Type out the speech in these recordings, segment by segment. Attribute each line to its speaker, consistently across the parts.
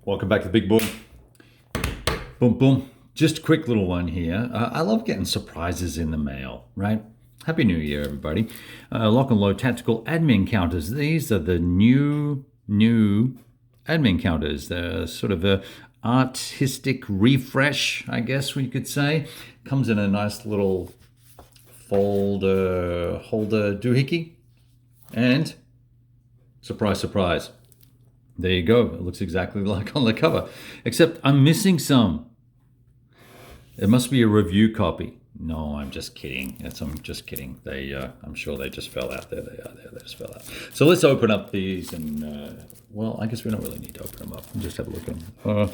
Speaker 1: Welcome back to the big boy. Boom, boom. Just a quick little one here. I love getting surprises in the mail, right? Happy New Year, everybody. Lock and load tactical admin counters. These are the new admin counters. They're sort of a artistic refresh, I guess we could say. Comes in a nice little folder holder doohickey. And surprise, surprise. There you go. It looks exactly like on the cover, except I'm missing some. It must be a review copy. No, I'm just kidding. I'm just kidding. I'm sure they just fell out. There they are. There, they just fell out. So let's open up these, and well, I guess we don't really need to open them up. Just have a look at them.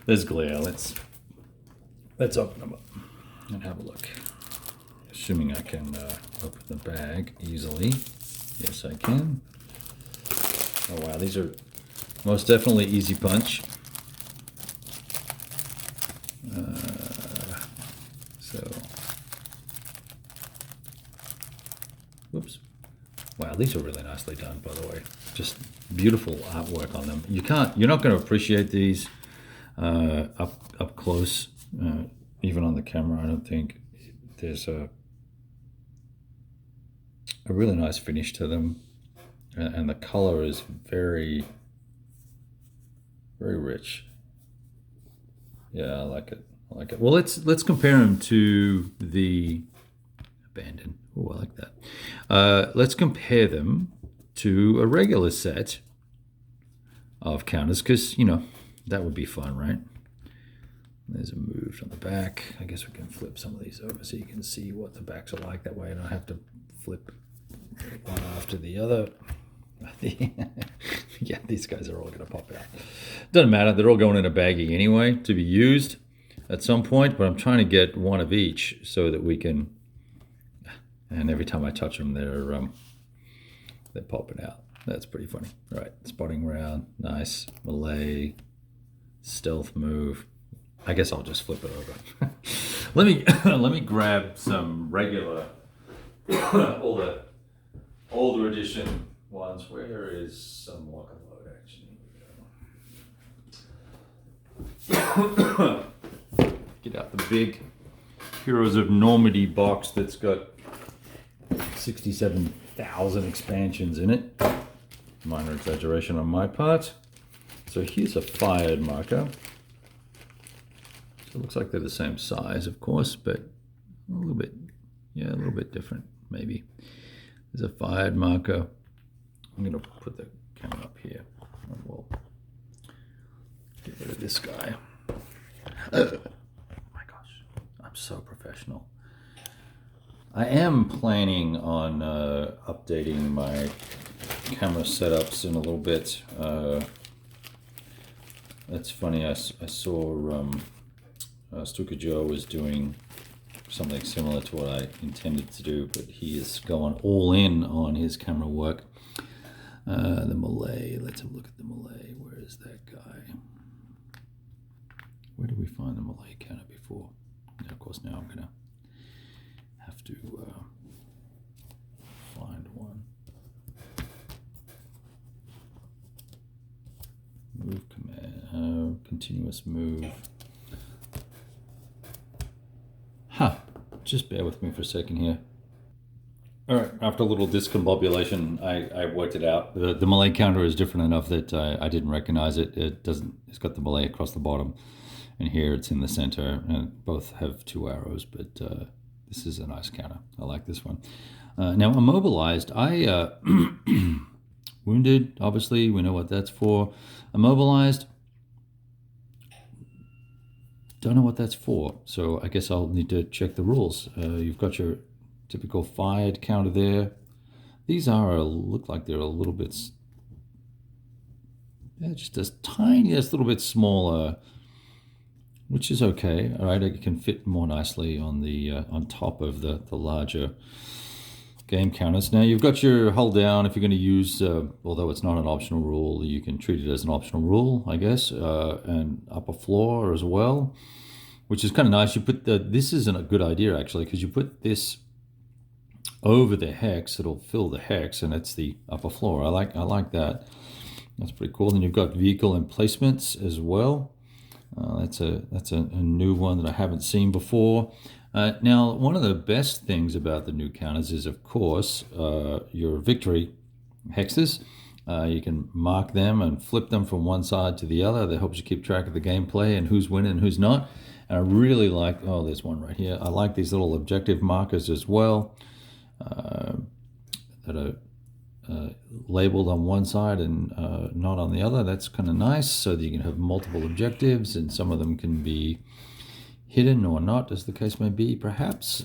Speaker 1: There's glare. Let's open them up and have a look. Assuming I can open the bag easily. Yes, I can. Oh wow, these are most definitely easy punch. Whoops. Wow, these are really nicely done, by the way. Just beautiful artwork on them. You're not going to appreciate these up close, even on the camera. I don't think there's a really nice finish to them, and the color is very, very rich. Yeah, I like it. I like it. Well, let's compare them to the abandoned. Oh, I like that. Let's compare them to a regular set of counters, because that would be fun, right? There's a move on the back. I guess we can flip some of these over so you can see what the backs are like. That way I don't have to flip one after the other. Yeah, these guys are all going to pop out. Doesn't matter. They're all going in a baggie anyway to be used at some point, but I'm trying to get one of each so that we can, and every time I touch them, they're popping out. That's pretty funny. All right, spotting round, nice. Melee, stealth move. I guess I'll just flip it over. let me grab some regular, all the older edition ones. Where is some lock and load action? Get out the big Heroes of Normandy box that's got 67,000 expansions in it. Minor exaggeration on my part. So here's a fired marker. So it looks like they're the same size, of course, but a little bit different, maybe. There's a fired marker. I'm going to put the camera up here, and we'll get rid of this guy. Oh my gosh, I'm so professional. I am planning on updating my camera setups in a little bit. It's funny, I saw Stuka Joe was doing something similar to what I intended to do, but he is going all in on his camera work. The Malay, let's have a look at the Malay. Where is that guy? Where did we find the Malay counter before? And of course, now I'm going to have to find one. Move command, continuous move. Just bear with me for a second here. All right, after a little discombobulation, I worked it out. The Malay counter is different enough that I didn't recognize it. It's got the Malay across the bottom, and here it's in the center, and both have two arrows, but this is a nice counter. I like this one. Now, immobilized, wounded, obviously, we know what that's for. Immobilized, don't know what that's for, so I guess I'll need to check the rules. You've got your typical fired counter there. These look like they're a little bit, just a tiniest little bit smaller, which is okay. All right, it can fit more nicely on the on top of the larger game counters. Now you've got your hold down if you're going to use, although it's not an optional rule, you can treat it as an optional rule, I guess, and upper floor as well, which is kind of nice. You put this isn't a good idea actually, because you put this over the hex, it'll fill the hex, and it's the upper floor. I like that. That's pretty cool. Then you've got vehicle emplacements as well. That's a new one that I haven't seen before. Now, one of the best things about the new counters is, of course, your victory hexes. You can mark them and flip them from one side to the other. That helps you keep track of the gameplay and who's winning and who's not. And I really like, oh, there's one right here. I like these little objective markers as well that are labeled on one side and not on the other. That's kind of nice, so that you can have multiple objectives, and some of them can be hidden or not, as the case may be, perhaps.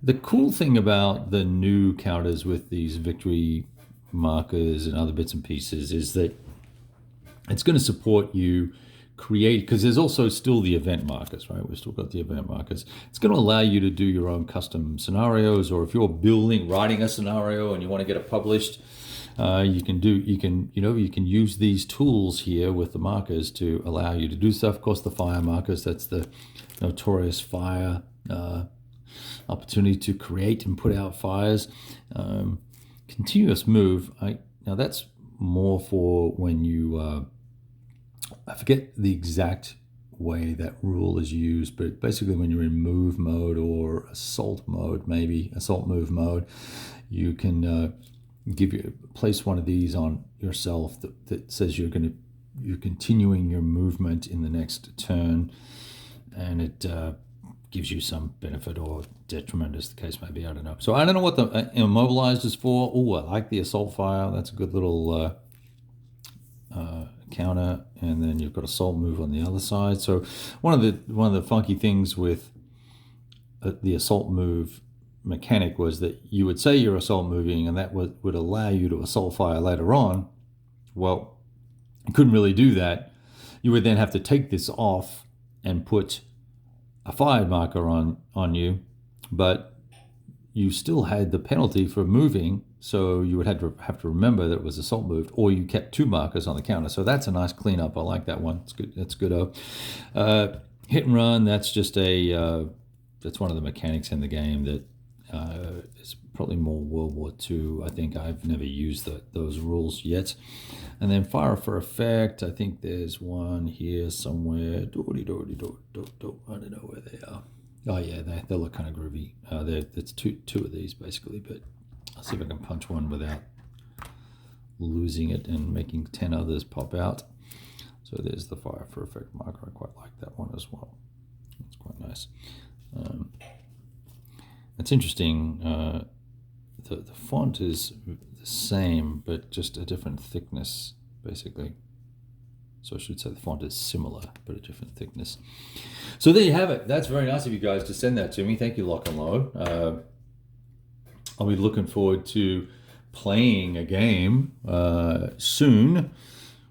Speaker 1: The cool thing about the new counters with these victory markers and other bits and pieces is that it's going to support you create, because there's also still the event markers, right? We've still got the event markers. It's going to allow you to do your own custom scenarios, or if you're writing a scenario and you want to get it published, you can use these tools here with the markers to allow you to do stuff. Of course, the fire markers, that's the notorious fire opportunity to create and put out fires. Continuous move, now that's more for when you I forget the exact way that rule is used, but basically when you're in move mode or assault mode, maybe assault move mode, you can place one of these on yourself that says you're continuing your movement in the next turn, and it gives you some benefit or detriment, as the case may be. I don't know. So I don't know what the immobilized is for. Oh, I like the assault fire. That's a good little counter, and then you've got assault move on the other side. So one of the funky things with the assault move mechanic was that you would say you're assault moving, and that would allow you to assault fire later on. Well, you couldn't really do that. You would then have to take this off and put a fired marker on you, but you still had the penalty for moving, so you would have to remember that it was assault moved, or you kept two markers on the counter. So that's a nice cleanup. I like that one. It's good. That's good. Hit and run. That's just that's one of the mechanics in the game that is probably more World War II. I think I've never used those rules yet. And then fire for effect. I think there's one here somewhere. I don't know where they are. Oh yeah, they look kind of groovy. It's two of these basically, but I'll see if I can punch one without losing it and making 10 others pop out. So there's the fire for effect marker. I quite like that one as well. It's quite nice. It's interesting. The font is the same, but just a different thickness, basically. So I should say the font is similar, but a different thickness. So there you have it. That's very nice of you guys to send that to me. Thank you, Lock and Load. I'll be looking forward to playing a game soon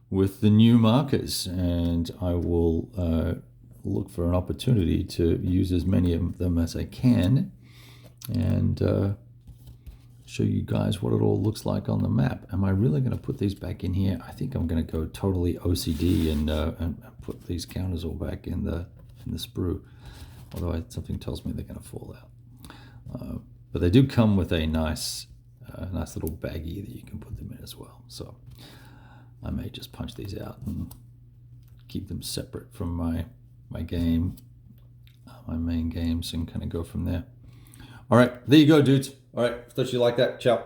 Speaker 1: with the new markers, and I will look for an opportunity to use as many of them as I can, and show you guys what it all looks like on the map. Am I really going to put these back in here? I think I'm going to go totally OCD and put these counters all back in the sprue, although something tells me they're going to fall out. But they do come with a nice little baggie that you can put them in as well. So I may just punch these out and keep them separate from my game, my main games, and kind of go from there. All right, there you go, dudes. All right, thought you liked that. Ciao.